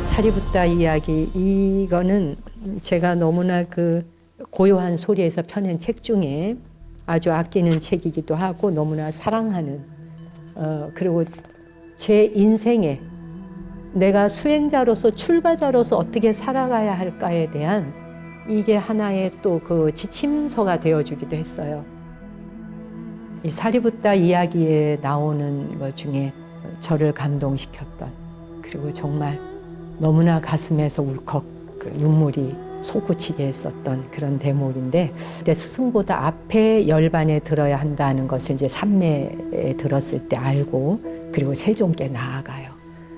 사리붓다 이야기, 이거는 제가 너무나 그 고요한 소리에서 펴낸 책 중에 아주 아끼는 책이기도 하고 너무나 사랑하는 그리고 제 인생에 내가 수행자로서 출가자로서 어떻게 살아가야 할까에 대한 이게 하나의 또 그 지침서가 되어주기도 했어요. 이 사리붓다 이야기에 나오는 것 중에 저를 감동시켰던, 그리고 정말 너무나 가슴에서 울컥 그 눈물이 솟구치게 했었던 그런 대목인데, 그때 스승보다 앞에 열반에 들어야 한다는 것을 이제 삼매에 들었을 때 알고, 그리고 세종께 나아가요.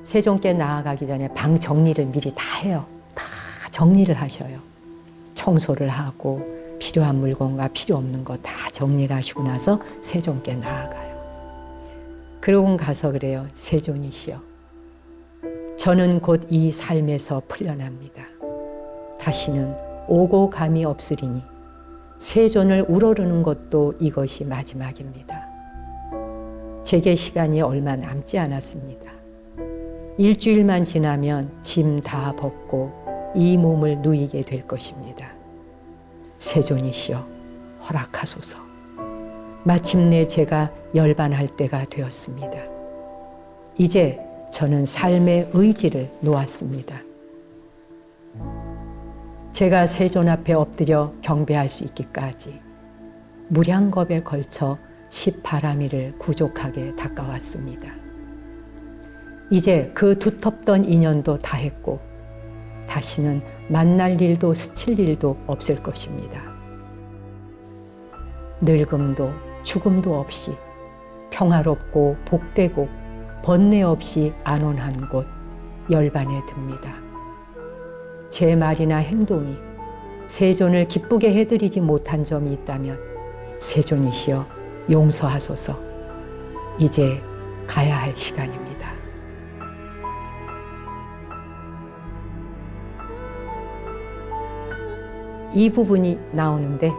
세종께 나아가기 전에 방 정리를 미리 다 해요. 다 정리를 하셔요. 청소를 하고 필요한 물건과 필요 없는 거 다 정리를 하시고 나서 세종께 나아가요. 그러고 가서 그래요. 세존이시여, 저는 곧 이 삶에서 풀려납니다. 다시는 오고 감이 없으리니 세존을 우러르는 것도 이것이 마지막입니다. 제게 시간이 얼마 남지 않았습니다. 일주일만 지나면 짐 다 벗고 이 몸을 누이게 될 것입니다. 세존이시여, 허락하소서. 마침내 제가 열반할 때가 되었습니다. 이제 저는 삶의 의지를 놓았습니다. 제가 세존 앞에 엎드려 경배할 수 있기까지 무량겁에 걸쳐 십바라미를 구족하게 닦아왔습니다. 이제 그 두텁던 인연도 다 했고 다시는 만날 일도 스칠 일도 없을 것입니다. 늙음도 죽음도 없이 평화롭고 복되고 번뇌 없이 안온한 곳 열반에 듭니다. 제 말이나 행동이 세존을 기쁘게 해드리지 못한 점이 있다면 세존이시여 용서하소서. 이제 가야 할 시간입니다. 이 부분이 나오는데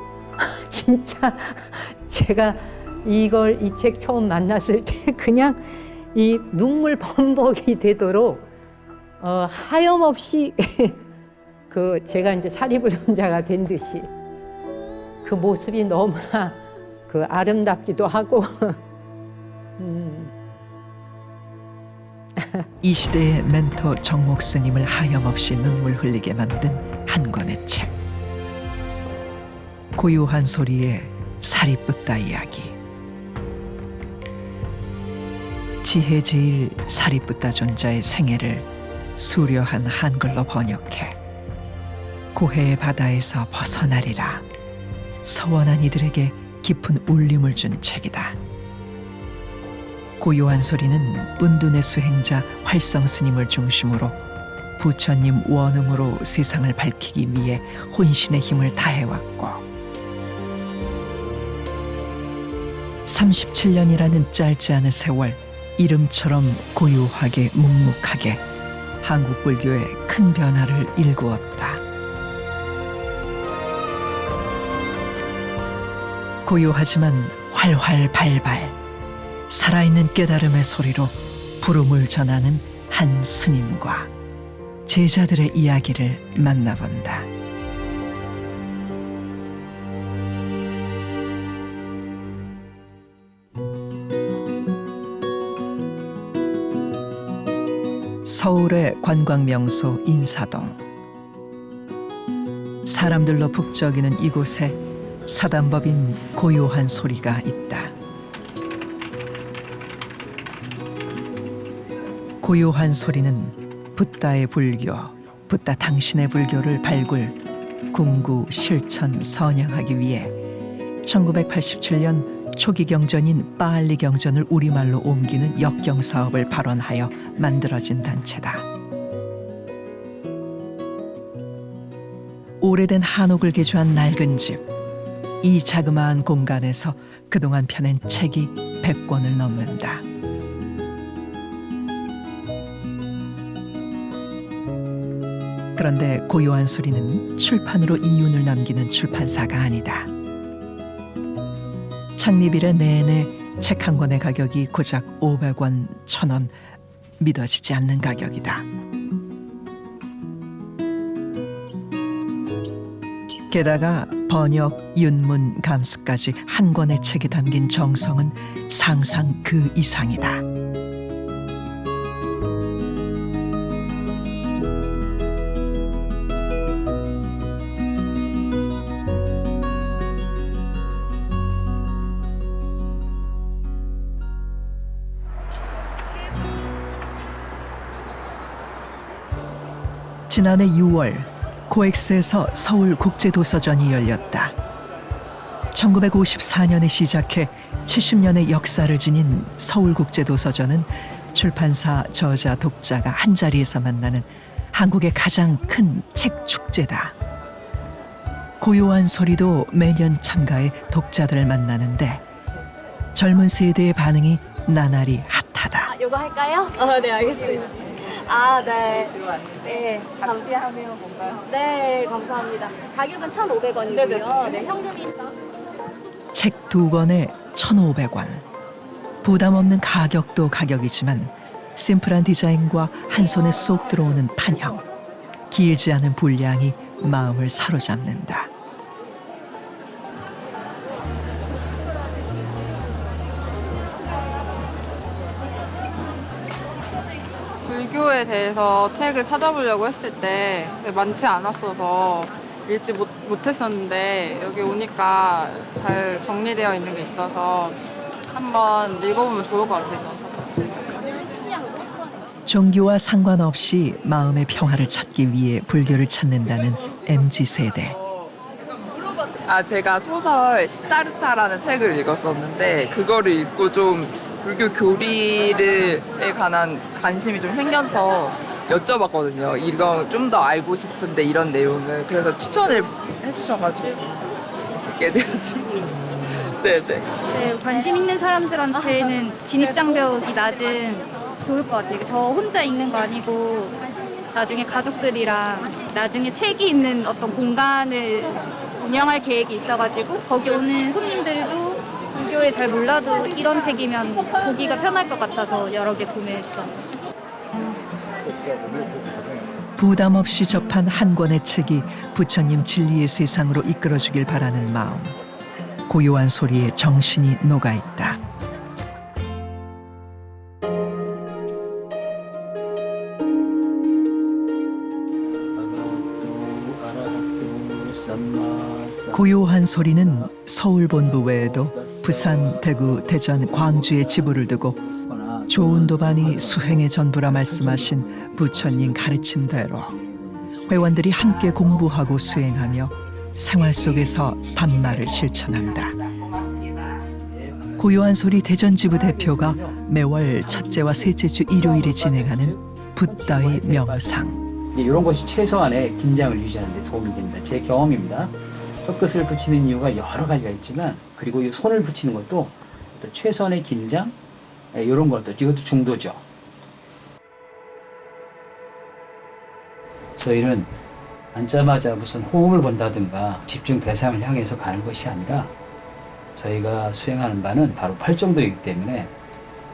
진짜 제가 이 책 처음 만났을 때 그냥 이 눈물 범벅이 되도록 하염없이 그 제가 이제 사리불론자가 된 듯이 그 모습이 너무나 그 아름답기도 하고 이 시대의 멘토 정목 스님을 하염없이 눈물 흘리게 만든 한 권의 책. 고요한 소리의 사리붓다 이야기. 지혜제일 사리붓다 존자의 생애를 수려한 한글로 번역해 고해의 바다에서 벗어나리라 서원한 이들에게 깊은 울림을 준 책이다. 고요한 소리는 은둔의 수행자 활성 스님을 중심으로 부처님 원음으로 세상을 밝히기 위해 혼신의 힘을 다해왔고 37년이라는 짧지 않은 세월, 이름처럼 고요하게 묵묵하게 한국 불교의 큰 변화를 일구었다. 고요하지만 활활 발발, 살아있는 깨달음의 소리로 부름을 전하는 한 스님과 제자들의 이야기를 만나본다. 서울의 관광명소 인사동. 사람들로 북적이는 이곳에 사단법인 고요한 소리가 있다. 고요한 소리는 붓다의 불교, 붓다 당신의 불교를 발굴, 궁구, 실천, 선양하기 위해 1987년 초기 경전인 빨리 경전을 우리말로 옮기는 역경 사업을 발원하여 만들어진 단체다. 오래된 한옥을 개조한 낡은 집, 이 자그마한 공간에서 그동안 펴낸 책이 100권을 넘는다. 그런데 고요한 소리는 출판으로 이윤을 남기는 출판사가 아니다. 창립 이래 내내 책 한 권의 가격이 고작 500원, 1000원, 믿어지지 않는 가격이다. 게다가 번역, 윤문, 감수까지 한 권의 책에 담긴 정성은 상상 그 이상이다. 지난해 6월 코엑스에서 서울국제도서전이 열렸다. 1954년에 시작해 70년의 역사를 지닌 서울국제도서전은 출판사, 저자, 독자가 한자리에서 만나는 한국의 가장 큰 책 축제다. 고요한 소리도 매년 참가해 독자들을 만나는데 젊은 세대의 반응이 나날이 핫하다. 이거 할까요? 네, 알겠습니다. 네. 네. 같이 하면 뭔가요? 네, 감사합니다. 가격은 1,500원이고요. 네, 현금이 책 2권에 1,500원. 부담 없는 가격도 가격이지만 심플한 디자인과 한 손에 쏙 들어오는 판형, 길지 않은 분량이 마음을 사로잡는다. 불교에 대해서 책을 찾아보려고 했을 때 많지 않았어서 읽지 못했었는데 여기 오니까 잘 정리되어 있는 게 있어서 한번 읽어보면 좋을 것 같아서 샀어요. 종교와 상관없이 마음의 평화를 찾기 위해 불교를 찾는다는 MZ세대. 제가 소설 시타르타라는 책을 읽었었는데 그거를 읽고 좀 불교 교리에 관한 관심이 좀 생겨서 여쭤봤거든요. 이거 좀 더 알고 싶은데 이런 내용을. 그래서 추천을 해주셔가지고 읽게 되었습니다. 네네. 네, 관심 있는 사람들한테는 진입장벽이 낮은 좋을 것 같아요. 저 혼자 읽는 거 아니고 나중에 가족들이랑 나중에 책이 있는 어떤 공간을 운영할 계획이 있어가지고 거기 오는 손님들도 불교에 잘 몰라도 이런 책이면 보기가 편할 것 같아서 여러 개 구매했어요. 부담 없이 접한 한 권의 책이 부처님 진리의 세상으로 이끌어주길 바라는 마음. 고요한 소리에 정신이 녹아있다. 고요한 소리는 서울 본부 외에도 부산, 대구, 대전, 광주에 지부를 두고 좋은 도반이 수행의 전부라 말씀하신 부처님 가르침대로 회원들이 함께 공부하고 수행하며 생활 속에서 단말을 실천한다. 고요한 소리 대전지부 대표가 매월 첫째와 셋째 주 일요일에 진행하는 붓다의 명상. 이런 것이 최소한의 긴장을 유지하는 데 도움이 됩니다. 제 경험입니다. 혀끝을 붙이는 이유가 여러 가지가 있지만 그리고 이 손을 붙이는 것도 어떤 최소한의 긴장 이런 것도 이것도 중도죠. 저희는 앉자마자 무슨 호흡을 본다든가 집중 대상을 향해서 가는 것이 아니라 저희가 수행하는 바는 바로 팔정도이기 때문에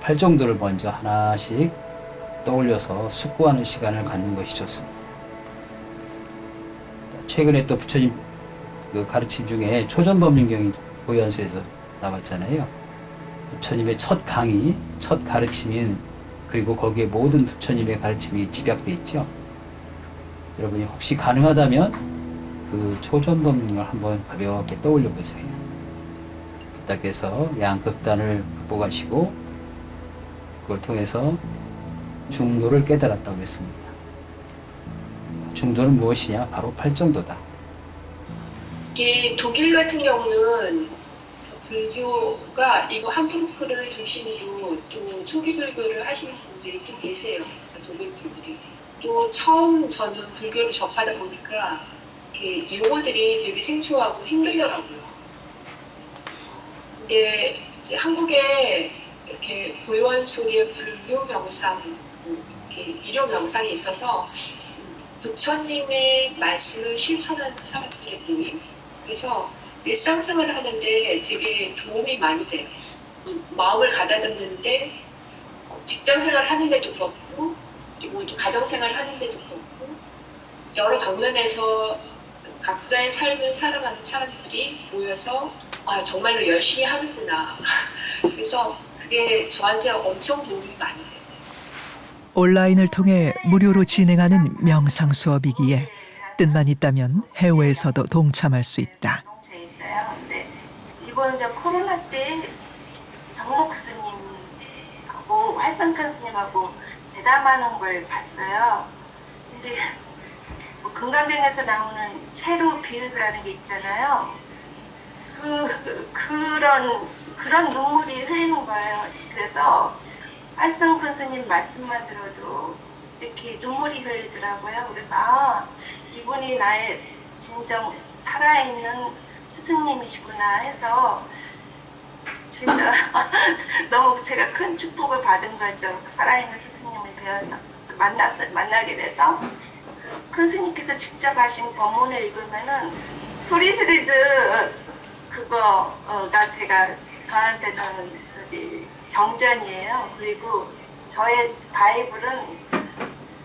팔정도를 먼저 하나씩 떠올려서 숙고하는 시간을 갖는 것이 좋습니다. 최근에 또 부처님 그 가르침 중에 초전법륜경이 고요한소에서 나왔잖아요. 부처님의 첫 강의, 첫 가르침인 그리고 거기에 모든 부처님의 가르침이 집약돼 있죠. 여러분이 혹시 가능하다면 그 초전법륜을 한번 가볍게 떠올려 보세요. 부탁해서 양극단을 극복하시고 그걸 통해서 중도를 깨달았다고 했습니다. 중도는 무엇이냐? 바로 팔정도다. 이게 독일 같은 경우는 불교가 이거 함부르크를 중심으로 또 초기 불교를 하시는 분들이 또 계세요. 독일 분들이. 또 처음 저는 불교를 접하다 보니까 이렇게 용어들이 되게 생소하고 힘들더라고요. 근데 이제 한국에 이렇게 고요한 소리의 불교 명상, 이렇게 일요 명상이 있어서 부처님의 말씀을 실천하는 사람들의 모임. 그래서 일상생활을 하는데 되게 도움이 많이 돼요. 마음을 가다듬는데 직장생활을 하는데도 그렇고 그리고 또 가정생활을 하는데도 그렇고 여러 방면에서 각자의 삶을 살아가는 사람들이 모여서 아 정말로 열심히 하는구나. 그래서 그게 저한테 엄청 도움이 많이 돼요. 온라인을 통해 무료로 진행하는 명상 수업이기에 뜻만 있다면 해외에서도 동참할 수 있다. 있어요. 근데 이번 이제 코로나 때 정목 스님하고 활성큰 스님하고 대담하는 걸 봤어요. 근데 뭐 금강경에서 나오는 체로 비읍이라는 게 있잖아요. 그런 눈물이 흐르는 거예요. 그래서 활성큰 스님 말씀만 들어도 이렇게 눈물이 흘리더라고요. 그래서 아 이분이 나의 진정 살아있는 스승님이시구나 해서 진짜 너무 제가 큰 축복을 받은 거죠. 살아있는 스승님을 만나게 돼서 큰 스님께서 직접 하신 법문을 읽으면은 소리 시리즈 그거가 저한테는 경전이에요. 그리고 저의 바이블은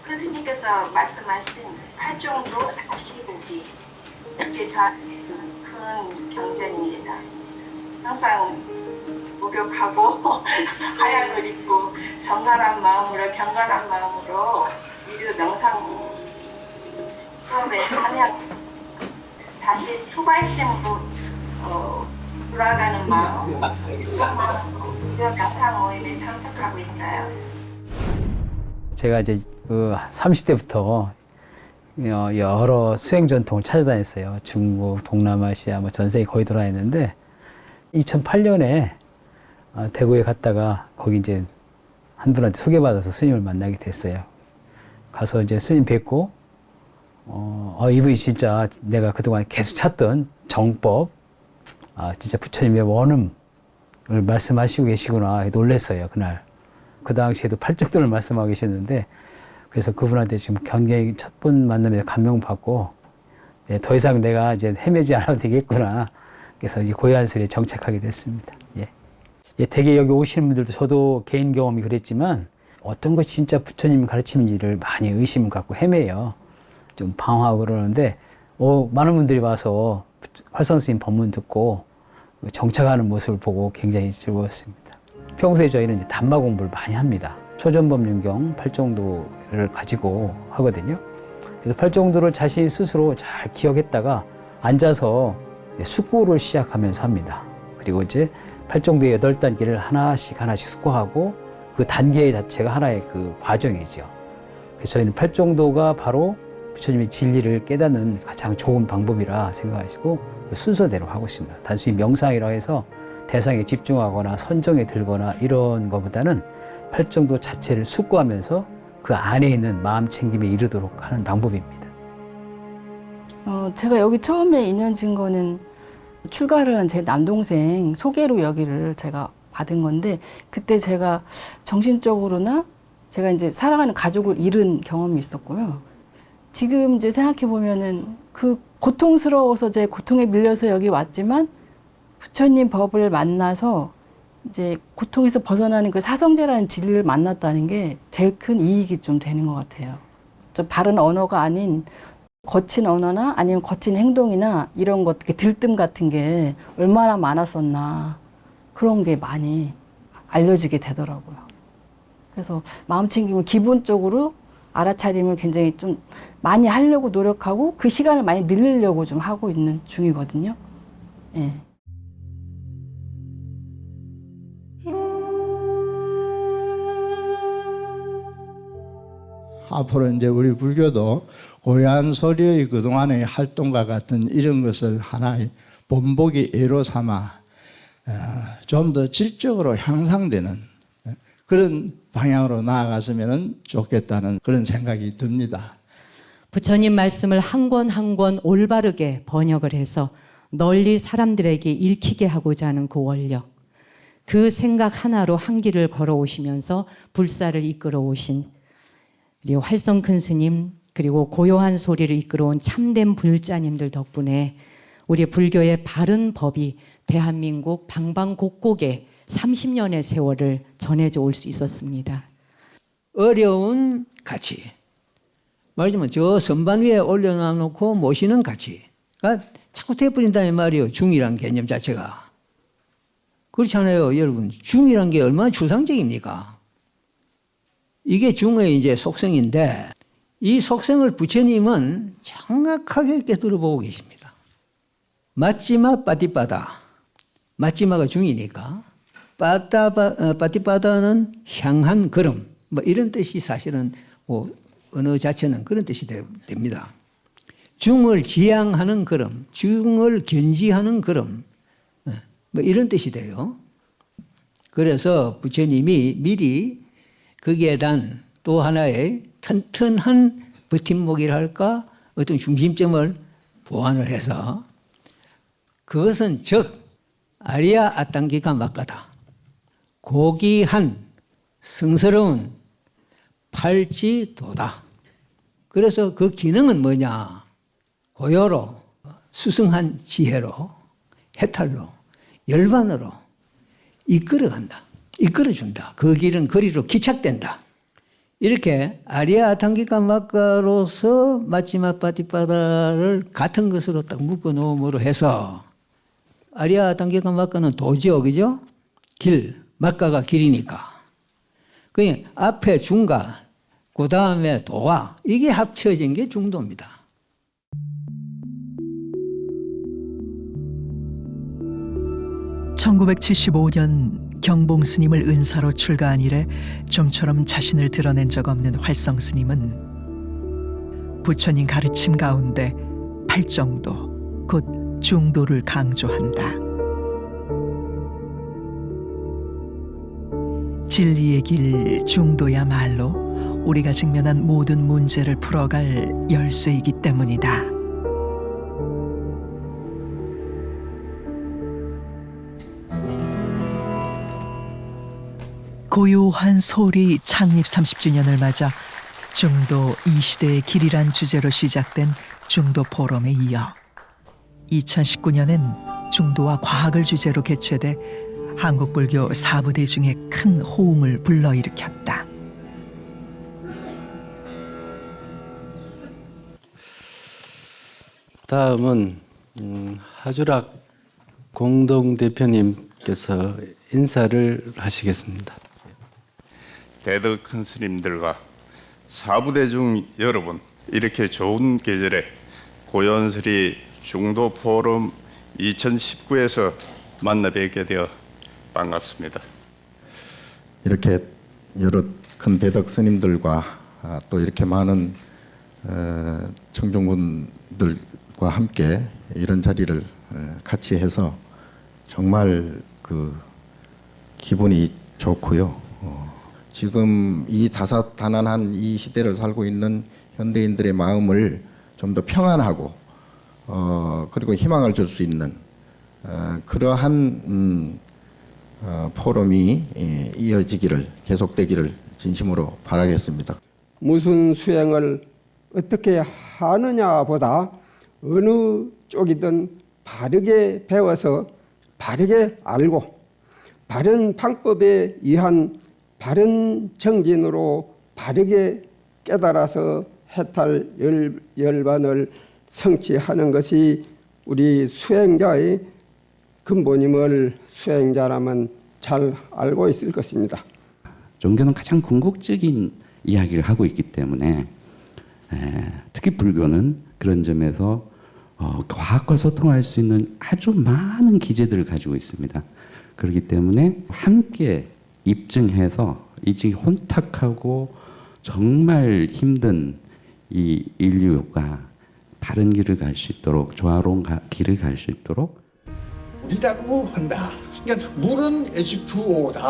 큰 스님께서 말씀하신 8종도 다시 보기 이렇게 큰 경전입니다. 항상 목욕하고 하얀 옷 입고 경건한 마음으로 유료 명상 수업에 참여 다시 초발심으로 돌아가는 마음 유료 명상 모임에 참석하고 있어요. 제가 이제 그 30대부터 여러 수행 전통을 찾아다녔어요. 중국, 동남아시아, 뭐 전 세계 거의 돌아다녔는데 2008년에 대구에 갔다가 거기 이제 한 분한테 소개받아서 스님을 만나게 됐어요. 가서 이제 스님 뵙고 이분이 진짜 내가 그동안 계속 찾던 정법, 진짜 부처님의 원음을 말씀하시고 계시구나 놀랐어요. 그날. 그 당시에도 팔적도를 말씀하고 계셨는데 그래서 그분한테 지금 굉장히 첫 번 만남에서 감명받고 더 이상 내가 이제 헤매지 않아도 되겠구나. 그래서 이 고요한술에 정착하게 됐습니다. 예, 되게 여기 오시는 분들도 저도 개인 경험이 그랬지만 어떤 것이 진짜 부처님 가르침인지를 많이 의심을 갖고 헤매요. 좀 방황하고 그러는데 많은 분들이 와서 활성스님 법문 듣고 정착하는 모습을 보고 굉장히 즐거웠습니다. 평소에 저희는 이제 담마 공부를 많이 합니다. 초전법륜경 8정도를 가지고 하거든요. 그래서 8정도를 자신 스스로 잘 기억했다가 앉아서 숙고를 시작하면서 합니다. 그리고 이제 8정도의 8단계를 하나씩 숙고하고 그 단계 자체가 하나의 그 과정이죠. 그래서 저희는 8정도가 바로 부처님의 진리를 깨닫는 가장 좋은 방법이라 생각하시고 그 순서대로 하고 있습니다. 단순히 명상이라 해서 대상에 집중하거나 선정에 들거나 이런 것보다는 8정도 자체를 숙고하면서 그 안에 있는 마음 챙김에 이르도록 하는 방법입니다. 제가 여기 처음에 인연진 거는 출가를 한 제 남동생 소개로 여기를 제가 받은 건데 그때 제가 정신적으로나 제가 이제 사랑하는 가족을 잃은 경험이 있었고요. 지금 이제 생각해 보면은 그 고통스러워서 제 고통에 밀려서 여기 왔지만 부처님 법을 만나서 이제 고통에서 벗어나는 그 사성제라는 진리를 만났다는 게 제일 큰 이익이 좀 되는 것 같아요. 좀 바른 언어가 아닌 거친 언어나 아니면 거친 행동이나 이런 것, 들뜸 같은 게 얼마나 많았었나 그런 게 많이 알려지게 되더라고요. 그래서 마음 챙김을 기본적으로 알아차림을 굉장히 좀 많이 하려고 노력하고 그 시간을 많이 늘리려고 좀 하고 있는 중이거든요. 예. 앞으로 이제 우리 불교도 고요한 소리의 그동안의 활동과 같은 이런 것을 하나의 본보기 예로 삼아 좀 더 질적으로 향상되는 그런 방향으로 나아갔으면 좋겠다는 그런 생각이 듭니다. 부처님 말씀을 한 권 한 권 올바르게 번역을 해서 널리 사람들에게 읽히게 하고자 하는 그 원력, 그 생각 하나로 한 길을 걸어오시면서 불사를 이끌어 오신 그리고 활성 큰 스님 그리고 고요한 소리를 이끌어온 참된 불자님들 덕분에 우리 불교의 바른 법이 대한민국 방방곡곡에 30년의 세월을 전해져 올 수 있었습니다. 어려운 가치, 말하자면 저 선반 위에 올려놔놓고 모시는 가치, 자꾸 돼버린다는 말이에요. 중이란 개념 자체가. 그렇지 않아요, 여러분. 중이란 게 얼마나 추상적입니까? 이게 중의 이제 속성인데 이 속성을 부처님은 정확하게 깨달아보고 계십니다. 맞지마 빠띠빠다. 맞지마가 중이니까 빠띠빠다는 향한 걸음 뭐 이런 뜻이 사실은 뭐 언어 자체는 그런 뜻이 됩니다. 중을 지향하는 걸음, 중을 견지하는 걸음 뭐 이런 뜻이 돼요. 그래서 부처님이 미리 거기에 대한 또 하나의 튼튼한 버팀목이랄까 어떤 중심점을 보완을 해서 그것은 즉 아리야 아땅기가 막가다. 고귀한 성스러운 팔지도다. 그래서 그 기능은 뭐냐? 고요로 수승한 지혜로 해탈로 열반으로 이끌어간다. 이끌어준다. 그 길은 거리로 기착된다. 이렇게 아리야 아탕기가 막가로서 마치마 빠띠빠다를 같은 것으로 딱 묶어 놓음으로 해서 아리야 아탕기가 막가는 도지요, 그죠? 길, 막가가 길이니까. 그냥 앞에 중가, 그 다음에 도와 이게 합쳐진 게 중도입니다. (1975년) 경봉 스님을 은사로 출가한 이래 좀처럼 자신을 드러낸 적 없는 활성 스님은 부처님 가르침 가운데 팔정도 곧 중도를 강조한다. 진리의 길 중도야말로 우리가 직면한 모든 문제를 풀어갈 열쇠이기 때문이다. 고요한 소리 창립 30주년을 맞아 중도 이 시대의 길이란 주제로 시작된 중도 포럼에 이어 2019년엔 중도와 과학을 주제로 개최돼 한국 불교 4부대 중에 큰 호응을 불러일으켰다. 다음은 하주락 공동대표님께서 인사를 하시겠습니다. 대덕 큰 스님들과 사부대중 여러분, 이렇게 좋은 계절에 고연설이 중도 포럼 2019에서 만나 뵙게 되어 반갑습니다. 이렇게 여러 큰 대덕 스님들과 또 이렇게 많은 청중분들과 함께 이런 자리를 같이 해서 정말 그 기분이 좋고요. 지금 이 다사다난한 이 시대를 살고 있는 현대인들의 마음을 좀 더 평안하고 그리고 희망을 줄 수 있는 그러한 포럼이 이어지기를 계속되기를 진심으로 바라겠습니다. 무슨 수행을 어떻게 하느냐보다 어느 쪽이든 바르게 배워서 바르게 알고 바른 방법에 의한 바른 정진으로 바르게 깨달아서 해탈 열반을 성취하는 것이 우리 수행자의 근본임을 수행자라면 잘 알고 있을 것입니다. 종교는 가장 궁극적인 이야기를 하고 있기 때문에 특히 불교는 그런 점에서 과학과 소통할 수 있는 아주 많은 기제들을 가지고 있습니다. 그렇기 때문에 함께 입증해서 이 지금 혼탁하고 정말 힘든 이 인류가 바른 길을 갈 수 있도록 조화로운 길을 갈 수 있도록 우리라고 한다. 그러니까 물은 H2O다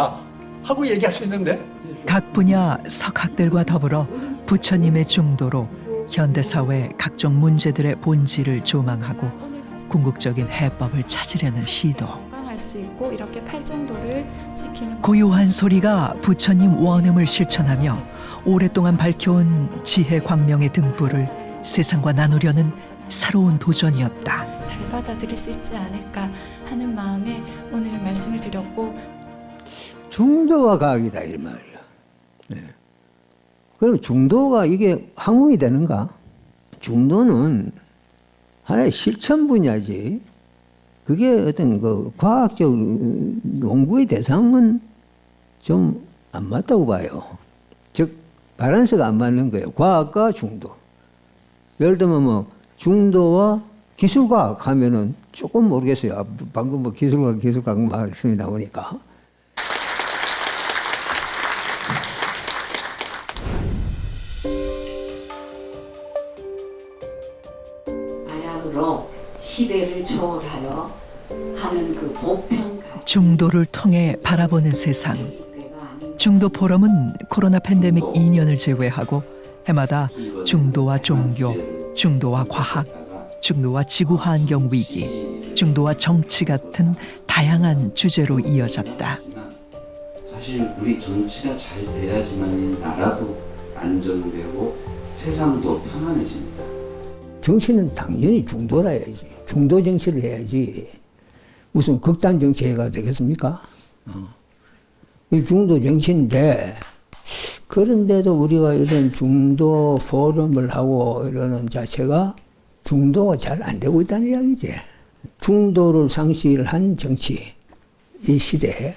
하고 얘기할 수 있는데 각 분야 석학들과 더불어 부처님의 중도로 현대사회 각종 문제들의 본질을 조망하고 궁극적인 해법을 찾으려는 시도. 할 수 있고 이렇게 팔정도를 지키는 고요한 소리가 부처님 원음을 실천하며 오랫동안 밝혀온 지혜 광명의 등불을 세상과 나누려는 새로운 도전이었다. 잘 받아들일 수 있지 않을까 하는 마음에 오늘 말씀을 드렸고 중도와 과학이다 이 말이야. 네. 그럼 중도가 이게 항목이 되는가? 중도는 하나의 실천 분야지. 그게 어떤 그 과학적 연구의 대상은 좀 안 맞다고 봐요. 즉 밸런스가 안 맞는 거예요. 과학과 중도. 예를 들면 뭐 중도와 기술과학 하면은 조금 모르겠어요. 방금 뭐 기술과학 말씀이 나오니까. 바야흐로 시대를 초월하여 하는 그 보편 중도를 통해 바라보는 세상. 중도 포럼은 코로나 팬데믹 2년을 제외하고 해마다 중도와 종교, 중도와 과학, 중도와 지구 환경 위기, 중도와 정치 같은 다양한 주제로 이어졌다. 사실 우리 정치가 잘 돼야지만 이 나라도 안정되고 세상도 평안해집니다. 정치는 당연히 중도라 해야지. 중도 정치를 해야지. 무슨 극단 정치가 되겠습니까? 이 중도 정치인데 그런데도 우리가 이런 중도 포럼을 하고 이러는 자체가 중도가 잘 안 되고 있다는 이야기지. 중도를 상실한 정치, 이 시대에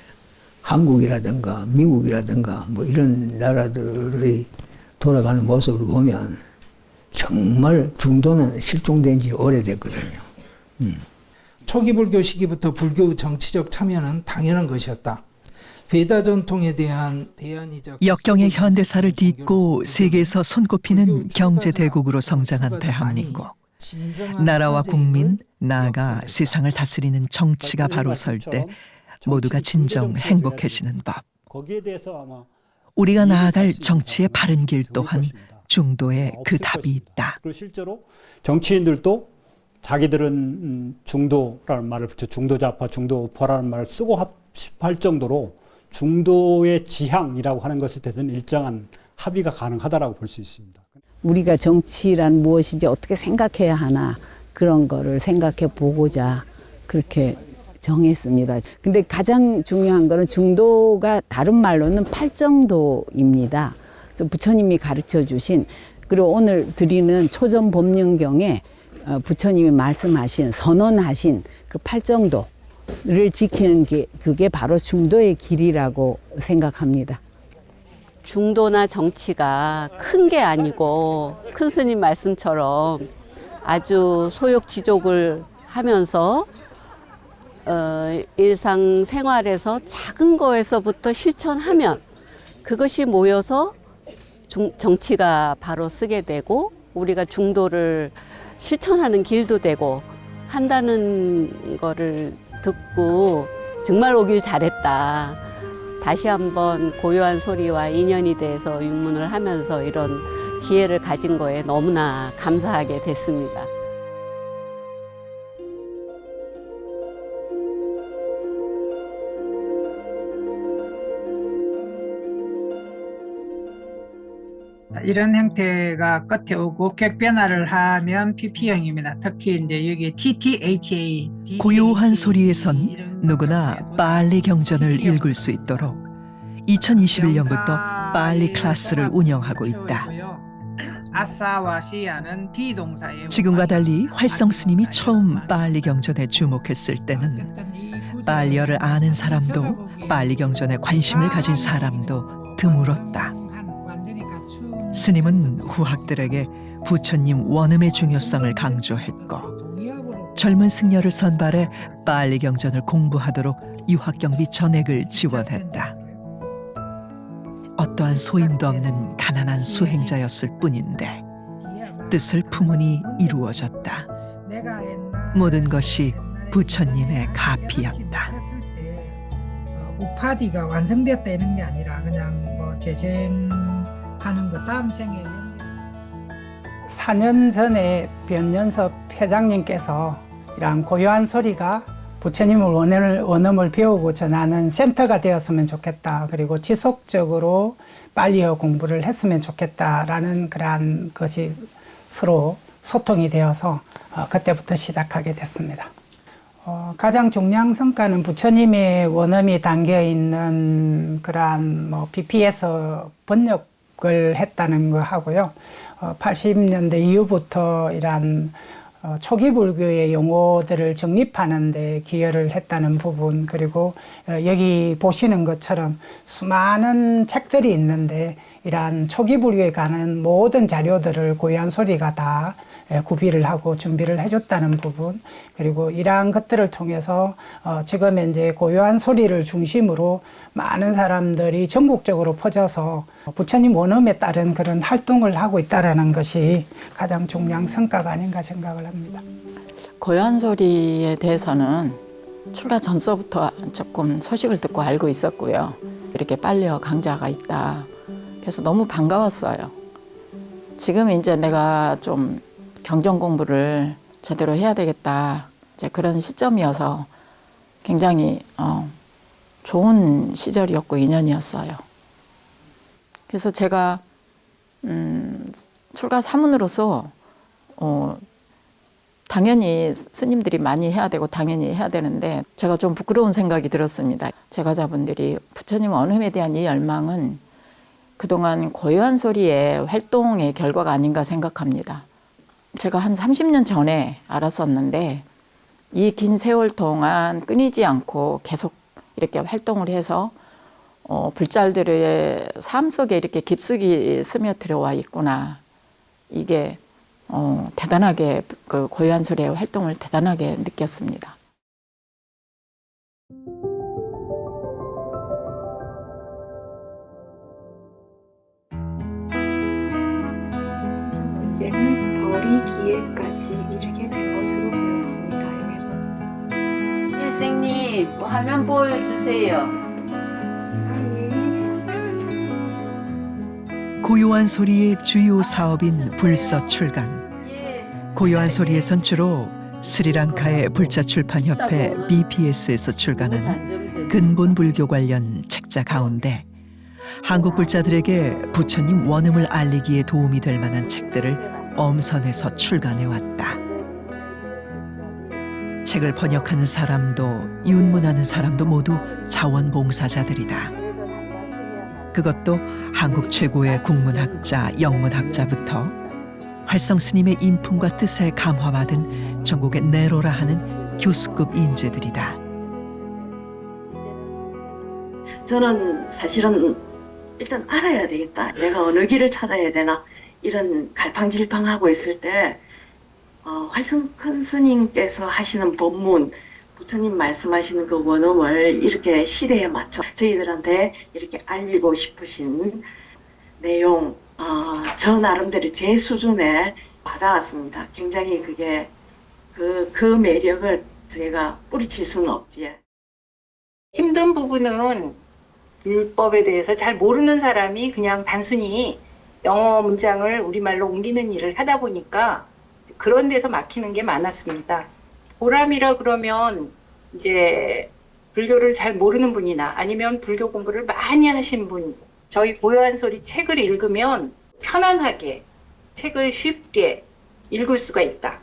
한국이라든가 미국이라든가 뭐 이런 나라들의 돌아가는 모습을 보면 정말 중도는 실종된 지 오래됐거든요. 초기 불교 시기부터 불교의 정치적 참여는 당연한 것이었다. 베다 전통에 대한 대안이자 역경의 현대사를 딛고 세계에서 손꼽히는 경제 대국으로 성장한 대한민국. 나라와 국민, 나아가 세상을 다스리는 정치가 바로 설 때 모두가 진정 행복해지는 법. 우리가 나아갈 정치의 바른 길 또한 중도에 그 답이 있다. 그리고 실제로 정치인들도 자기들은 중도라는 말을 붙여 중도좌파, 중도우파라는 말을 쓰고 할 정도로 중도의 지향이라고 하는 것에 대해서는 일정한 합의가 가능하다라고 볼 수 있습니다. 우리가 정치란 무엇인지 어떻게 생각해야 하나 그런 거를 생각해 보고자 그렇게 정했습니다. 근데 가장 중요한 거는 중도가 다른 말로는 팔정도입니다. 그래서 부처님이 가르쳐 주신 그리고 오늘 드리는 초전법륜경에 부처님이 말씀하신 선언하신 그 팔정도를 지키는 게 그게 바로 중도의 길이라고 생각합니다. 중도나 정치가 큰 게 아니고 큰 스님 말씀처럼 아주 소욕지족을 하면서 일상생활에서 작은 거에서부터 실천하면 그것이 모여서 정치가 바로 쓰게 되고 우리가 중도를 실천하는 길도 되고 한다는 거를 듣고 정말 오길 잘했다. 다시 한번 고요한 소리와 인연이 돼서 입문을 하면서 이런 기회를 가진 거에 너무나 감사하게 됐습니다. 이런 형태가 끝에 오고 격변화를 하면 PP형입니다. 특히 이제 여기 TTHA. 고요한 소리에선 누구나 빨리 경전을 읽을 수 있도록 2021년부터 빨리 클래스를 운영하고 있다. 아싸와 시야는 비동사예요. 지금과 달리 활성 스님이 처음 빨리 경전에 주목했을 때는 빨리어를 아는 사람도 빨리 경전에 관심을 가진 사람도 드물었다. 스님은 후학들에게 부처님 원음의 중요성을 강조했고 젊은 승려를 선발해 빨리 경전을 공부하도록 유학경비 전액을 지원했다. 어떠한 소임도 없는 가난한 수행자였을 뿐인데 뜻을 품으니 이루어졌다. 모든 것이 부처님의 가피였다. 우파디가 완성됐다 이런 게 아니라 그냥 뭐 재생하는 거 다음 생에 4년 전에 변연섭 회장님께서 이런 고요한 소리가 부처님을 원음을 배우고 전하는 센터가 되었으면 좋겠다. 그리고 지속적으로 빨리어 공부를 했으면 좋겠다라는 그러한 것이 서로 소통이 되어서 그때부터 시작하게 됐습니다. 가장 중요한 성과는 부처님의 원음이 담겨 있는 그러한 뭐 BPS 번역을 했다는 거 하고요. 80년대 이후부터 이러한 초기 불교의 용어들을 정립하는 데 기여를 했다는 부분, 그리고 여기 보시는 것처럼 수많은 책들이 있는데 이러한 초기 불교에 관한 모든 자료들을 고요한 소리가 다 구비를 하고 준비를 해줬다는 부분, 그리고 이러한 것들을 통해서 지금 이제 고요한 소리를 중심으로 많은 사람들이 전국적으로 퍼져서 부처님 원음에 따른 그런 활동을 하고 있다는 것이 가장 중요한 성과가 아닌가 생각을 합니다. 고요한 소리에 대해서는 출가 전서부터 조금 소식을 듣고 알고 있었고요. 이렇게 빨리어 강좌가 있다. 그래서 너무 반가웠어요. 지금 이제 내가 좀 경전 공부를 제대로 해야 되겠다. 이제 그런 시점이어서 굉장히 좋은 시절이었고 인연이었어요. 그래서 제가 출가 사문으로서 당연히 스님들이 많이 해야 되고 당연히 해야 되는데 제가 좀 부끄러운 생각이 들었습니다. 제가자분들이 부처님 원음에 대한 이 열망은 그동안 고요한 소리의 활동의 결과가 아닌가 생각합니다. 제가 한 30년 전에 알았었는데 이 긴 세월 동안 끊이지 않고 계속 이렇게 활동을 해서 불잘들의 삶 속에 이렇게 깊숙이 스며들어와 있구나. 이게 대단하게 그 고요한 소리의 활동을 대단하게 느꼈습니다. 문제는 버리기에까지 이르게 된 것으로 보였습니다. 여기서 선생님 화면 보여주세요. 고요한 소리의 주요 사업인 불서 출간. 고요한 소리에선 주로 스리랑카의 불자출판협회 BPS에서 출간한 근본 불교 관련 책자 가운데 한국 불자들에게 부처님 원음을 알리기에 도움이 될 만한 책들을 엄선해서 출간해왔다. 책을 번역하는 사람도 윤문하는 사람도 모두 자원봉사자들이다. 그것도 한국 최고의 국문학자, 영문학자부터 활성 스님의 인품과 뜻에 감화받은 전국의 내로라 하는 교수급 인재들이다. 저는 사실은 일단 알아야 되겠다. 내가 어느 길을 찾아야 되나 이런 갈팡질팡하고 있을 때 활성 큰 스님께서 하시는 법문, 부처님 말씀하시는 그 원음을 이렇게 시대에 맞춰 저희들한테 이렇게 알리고 싶으신 내용, 저 나름대로 제 수준에 받아왔습니다. 굉장히 그게 그 매력을 저희가 뿌리칠 수는 없지. 힘든 부분은 율법에 대해서 잘 모르는 사람이 그냥 단순히 영어 문장을 우리말로 옮기는 일을 하다 보니까 그런 데서 막히는 게 많았습니다. 보람이라 그러면 이제 불교를 잘 모르는 분이나 아니면 불교 공부를 많이 하신 분, 저희 고요한 소리 책을 읽으면 편안하게 책을 쉽게 읽을 수가 있다.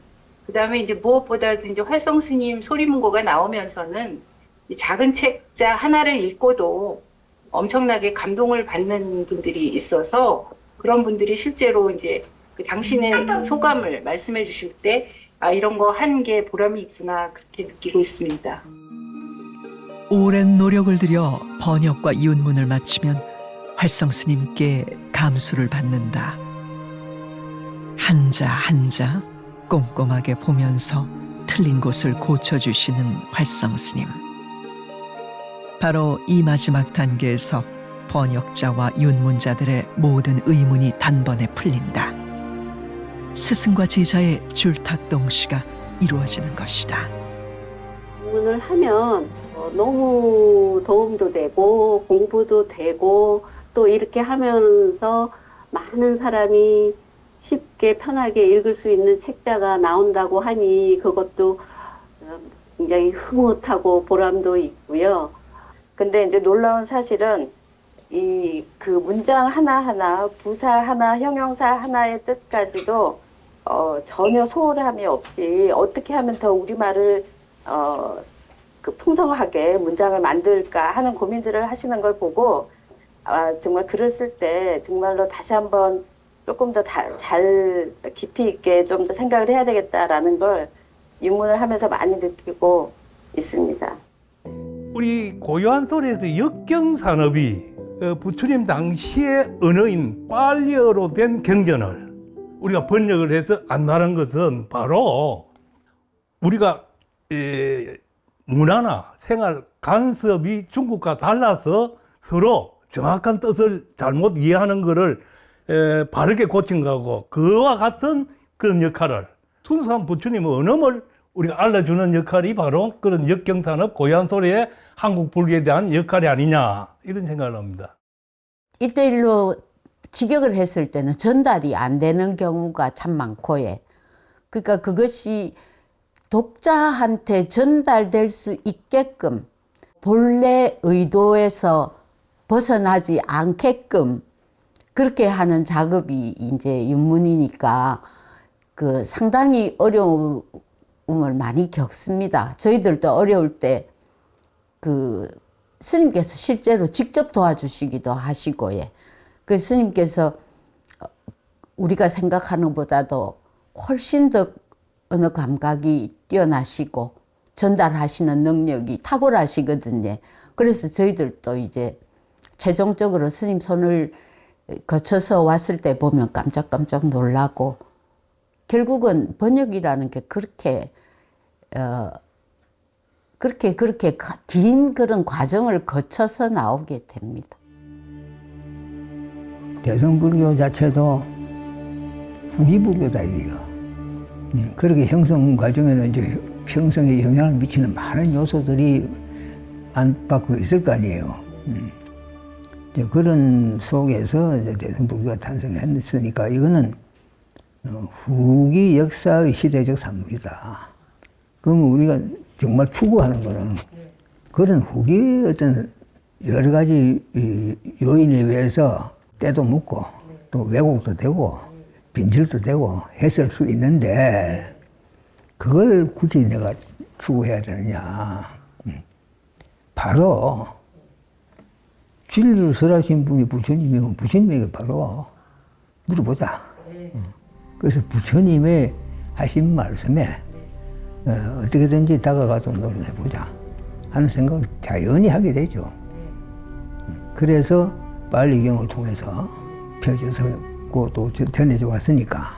그 다음에 이제 무엇보다도 이제 활성 스님 소리문고가 나오면서는 이 작은 책자 하나를 읽고도 엄청나게 감동을 받는 분들이 있어서 그런 분들이 실제로 이제 그 당신의 소감을 말씀해 주실 때 이런 거 한 게 보람이 있구나 그렇게 느끼고 있습니다. 오랜 노력을 들여 번역과 윤문을 마치면 활성 스님께 감수를 받는다. 한자 한자 꼼꼼하게 보면서 틀린 곳을 고쳐주시는 활성 스님. 바로 이 마지막 단계에서 번역자와 윤문자들의 모든 의문이 단번에 풀린다. 스승과 제자의 줄탁 동시가 이루어지는 것이다. 방문을 하면 너무 도움도 되고 공부도 되고 또 이렇게 하면서 많은 사람이 쉽게 편하게 읽을 수 있는 책자가 나온다고 하니 그것도 굉장히 흐뭇하고 보람도 있고요. 근데 이제 놀라운 사실은 이 그 문장 하나하나, 부사 하나, 형용사 하나의 뜻까지도 전혀 소홀함이 없이 어떻게 하면 더 우리말을 그 풍성하게 문장을 만들까 하는 고민들을 하시는 걸 보고 정말 글을 쓸 때 정말로 다시 한번 조금 더 잘 깊이 있게 좀 더 생각을 해야 되겠다라는 걸 입문을 하면서 많이 느끼고 있습니다. 우리 고요한 소리에서 역경산업이 부처님 당시의 언어인 빨리어로 된 경전을 우리가 번역을 해서 안다는 것은 바로 우리가 문화나 생활 간섭이 중국과 달라서 서로 정확한 뜻을 잘못 이해하는 것을 바르게 고친 거고, 그와 같은 그런 역할을 순수한 부처님의 언어를 우리가 알려주는 역할이 바로 그런 역경산업 고요한 소리의 한국 불교에 대한 역할이 아니냐, 이런 생각을 합니다. 1대1로 직역을 했을 때는 전달이 안 되는 경우가 참 많고, 그러니까 그것이 독자한테 전달될 수 있게끔 본래 의도에서 벗어나지 않게끔 그렇게 하는 작업이 이제 윤문이니까 그 상당히 어려움을 많이 겪습니다. 저희들도 어려울 때 그 스님께서 실제로 직접 도와주시기도 하시고, 그 스님께서 우리가 생각하는 것보다도 훨씬 더 언어 감각이 뛰어나시고 전달하시는 능력이 탁월하시거든요. 그래서 저희들도 이제 최종적으로 스님 손을 거쳐서 왔을 때 보면 깜짝깜짝 놀라고, 결국은 번역이라는 게 그렇게 긴 그런 과정을 거쳐서 나오게 됩니다. 대성불교 자체도 후기불교다 이게요. 그렇게 형성 과정에는 이제 형성에 영향을 미치는 많은 요소들이 안팎으로 있을 거 아니에요. 이제 그런 속에서 이제 대성불교가 탄생했으니까 이거는 후기 역사의 시대적 산물이다. 그러면 우리가 정말 추구하는 거는 그런 후기의 어떤 여러 가지 요인에 의해서 때도 묻고 또 왜곡도 되고 빈질도 되고 했을 수 있는데 그걸 굳이 내가 추구해야 되느냐. 바로 진리를 설하신 분이 부처님이면 부처님에게 바로 물어보자. 그래서 부처님의 하신 말씀에 어떻게든지 다가가도록 노력해보자 하는 생각을 자연히 하게 되죠. 그래서 빨리경을 통해서 펴져서고 또 전해져 왔으니까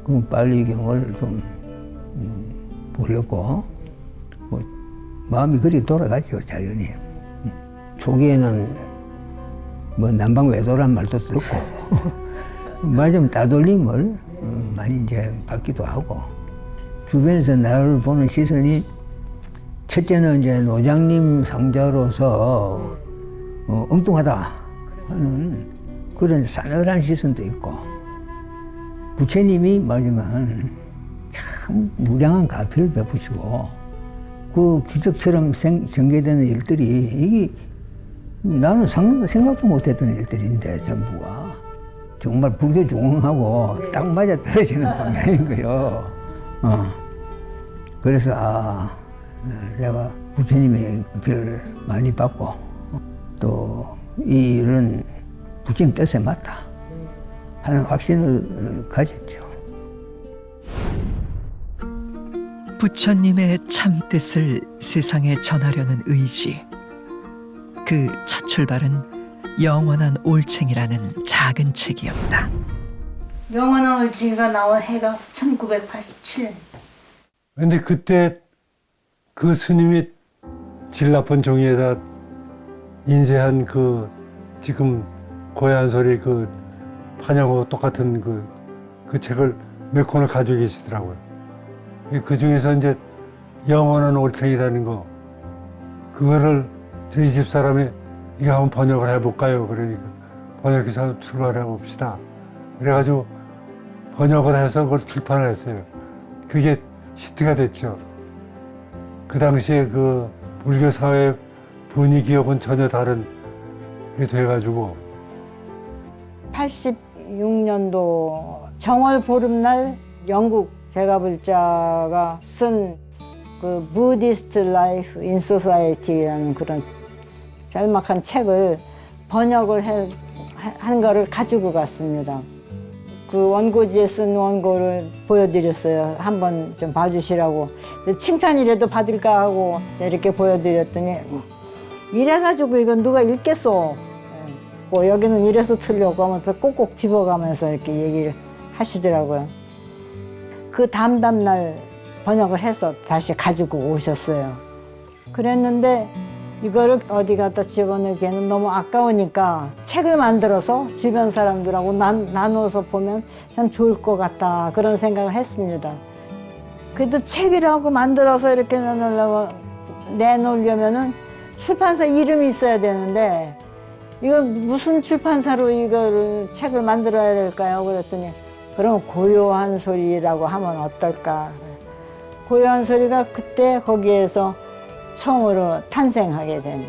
그 빨리경을 좀 보려고 뭐 마음이 그리 돌아가죠, 자연히. 초기에는 뭐 남방외도란 말도 듣고 말 좀 따돌림을 많이 이제 받기도 하고, 주변에서 나를 보는 시선이 첫째는 이제 노장님 상자로서 엉뚱하다 하는 그런 싸늘한 시선도 있고, 부처님이 말하지만 참 무량한 가피를 베푸시고 그 기적처럼 전개되는 일들이 이게 나는 생각도 못했던 일들인데 전부가 정말 불교 중흥하고 딱 맞아 떨어지는 방향인 거예요. 그래서 내가 부처님의 길을 많이 받고 또 이 일은 부처님 뜻에 맞다 하는 확신을 가졌죠. 부처님의 참뜻을 세상에 전하려는 의지. 그 첫 출발은 영원한 올챙이라는 작은 책이었다. 영원한 올챙이가 나온 해가 1987년. 근데 그때 그 스님이 진라폰 종이에다 인쇄한 그 지금 고요한 소리 그 판형하고 똑같은 그 책을 몇 권을 가지고 계시더라고요. 그 중에서 이제 영원한 올챙이라는 거, 그거를 저희 집 사람이 이거 한번 번역을 해볼까요? 그러니까 번역해서 출간해 봅시다. 그래가지고 번역을 해서 그걸 출판을 했어요. 그게 히트가 됐죠. 그 당시에 그 불교 사회 분위기하고는 전혀 다른 게 돼가지고. 86년도 정월 보름날 영국 제가불자가 쓴 그 부디스트 라이프 인 소사이티라는 그런 짤막한 책을 번역을 한 거를 가지고 갔습니다. 그 원고지에 쓴 원고를 보여드렸어요. 한번 좀 봐주시라고. 칭찬이라도 받을까 하고 이렇게 보여드렸더니 이래가지고 이건 누가 읽겠어. 뭐 여기는 이래서 틀려고 하면서 꼭꼭 집어가면서 이렇게 얘기를 하시더라고요. 그 다음날 번역을 해서 다시 가지고 오셨어요. 그랬는데 이거를 어디 갖다 집어넣기에는 너무 아까우니까 책을 만들어서 주변 사람들하고 나눠서 보면 참 좋을 것 같다 그런 생각을 했습니다. 그래도 책이라고 만들어서 이렇게 내놓으려면은 출판사 이름이 있어야 되는데 이거 무슨 출판사로 이거를 책을 만들어야 될까요? 그랬더니 그럼 고요한 소리라고 하면 어떨까? 고요한 소리가 그때 거기에서 처음으로 탄생하게 된.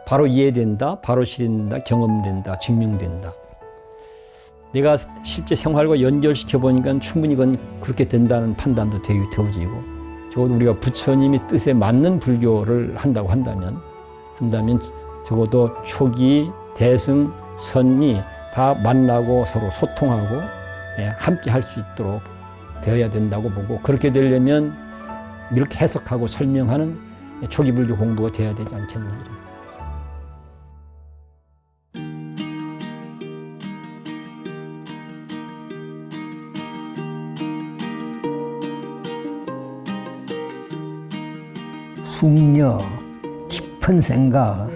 바로 이해된다, 바로 실현된다, 경험된다, 증명된다. 내가 실제 생활과 연결시켜 보니까 충분히 그건 그렇게 된다는 판단도 되어지고, 적어도 우리가 부처님이 뜻에 맞는 불교를 한다고 한다면 적어도 초기, 대승, 선미 다 만나고 서로 소통하고 함께 할 수 있도록 되어야 된다고 보고, 그렇게 되려면 이렇게 해석하고 설명하는 초기 불교 공부가 돼야 되지 않겠나. 숙려, 깊은 생각,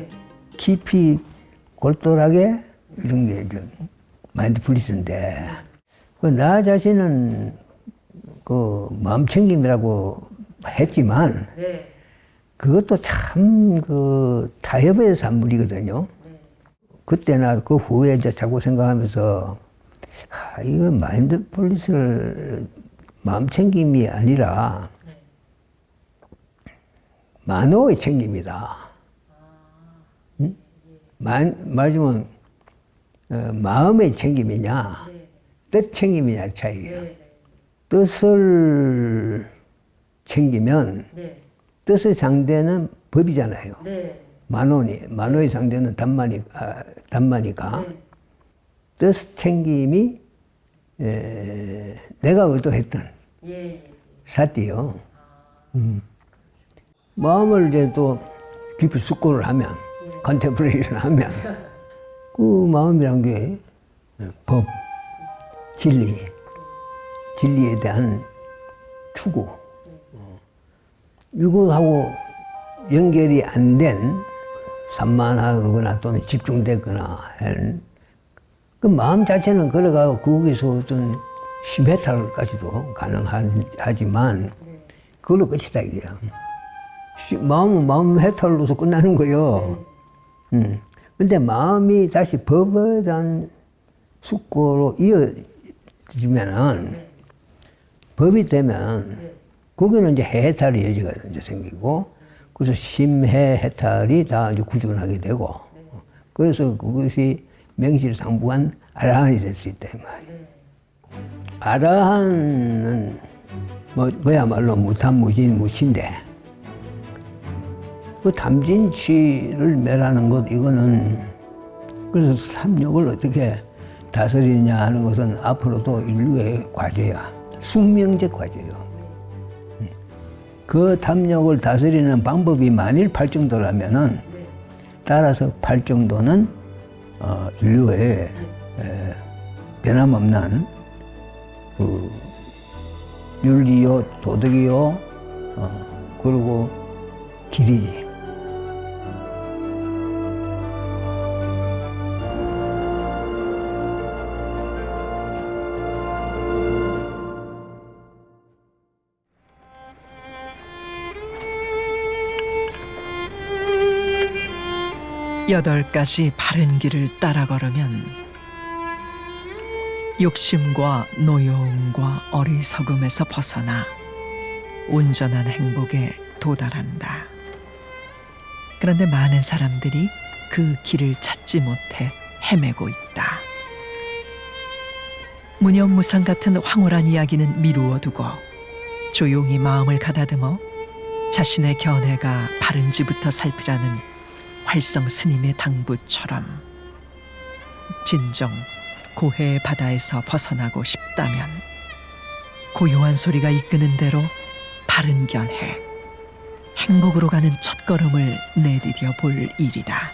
깊이 골똘하게 이런 게 좀 마인드풀리스인데, 나 자신은 그 마음챙김이라고 했지만 그것도 참 그 타협의 산물이거든요. 그때나 그 후에 이제 자꾸 생각하면서 이거 마인드풀리스를 마음챙김이 아니라 만호의 챙김이다. 응? 말하자면 마음의 챙김이냐, 뜻 챙김이냐 차이예요. 뜻을 챙기면 뜻의 상대는 법이잖아요. 만호의 상대는 단마니까 뜻 챙김이 내가 의도했던 사띠요. 마음을 이제 또 깊이 숙고를 하면, 컨템플레이션을 하면, 그 마음이란 게 법, 진리에 대한 추구, 이거하고 연결이 안 된 산만하거나 또는 집중되거나 하는 그 마음 자체는 걸어가고 거기서 어떤 심해탈까지도 가능하지만 그걸로 끝이다 이게요. 마음은 마음 해탈로서 끝나는 거요. 근데 마음이 다시 법에 대한 숙고로 이어지면은 법이 되면 거기는 이제 해탈의 여지가 이제 생기고, 그래서 심해 해탈이 다 이제 구존하게 되고, 그래서 그것이 명실상부한 아라한이 될 수 있다 이 말이에요. 아라한은 뭐 그야말로 무탄무진 무치인데, 그 담진치를 매라는 것, 이거는 그래서 삼욕을 어떻게 다스리냐 하는 것은 앞으로도 인류의 과제야. 숙명적 과제요. 그 탐욕을 다스리는 방법이 만일 팔정도라면은 따라서 팔정도는 인류의 변함없는 그 윤리요, 도덕이요, 그리고 길이지. 여덟 가지 바른 길을 따라 걸으면 욕심과 노여움과 어리석음에서 벗어나 온전한 행복에 도달한다. 그런데 많은 사람들이 그 길을 찾지 못해 헤매고 있다. 무념무상 같은 황홀한 이야기는 미루어 두고 조용히 마음을 가다듬어 자신의 견해가 바른지부터 살피라는 활성 스님의 당부처럼 진정 고해의 바다에서 벗어나고 싶다면 고요한 소리가 이끄는 대로 바른 견해, 행복으로 가는 첫걸음을 내디뎌 볼 일이다.